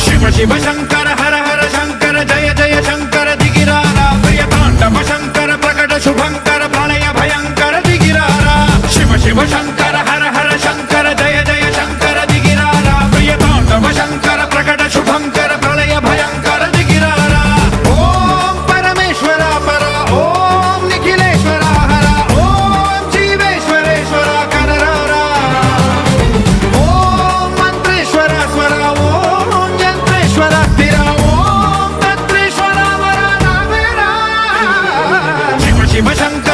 शिव शिव शंकर हर हर शंकर जय जय शंकर दिगिरारा प्रियतांडव शंकर प्रकट शुभंकर प्रलय भयंकर दिगिरारा शिव शिव शंकर हर हर शंकर जय जय शंकर दिगिरारा प्रियतांडव शंकर प्रकट शुभंकर प्रलय भयंकर दिगिरारा ओम परमेश्वरा परा ओम निखिलेश्वरा हरा ओम जीवेश्वरेश्वरा कररारा ओम मंत्रेश्वरा स्वरा ओम यंत्रेश्वरा स्थिरा ओम तंत्रेश्वरा वरा नावेरा शिव शिव शंकर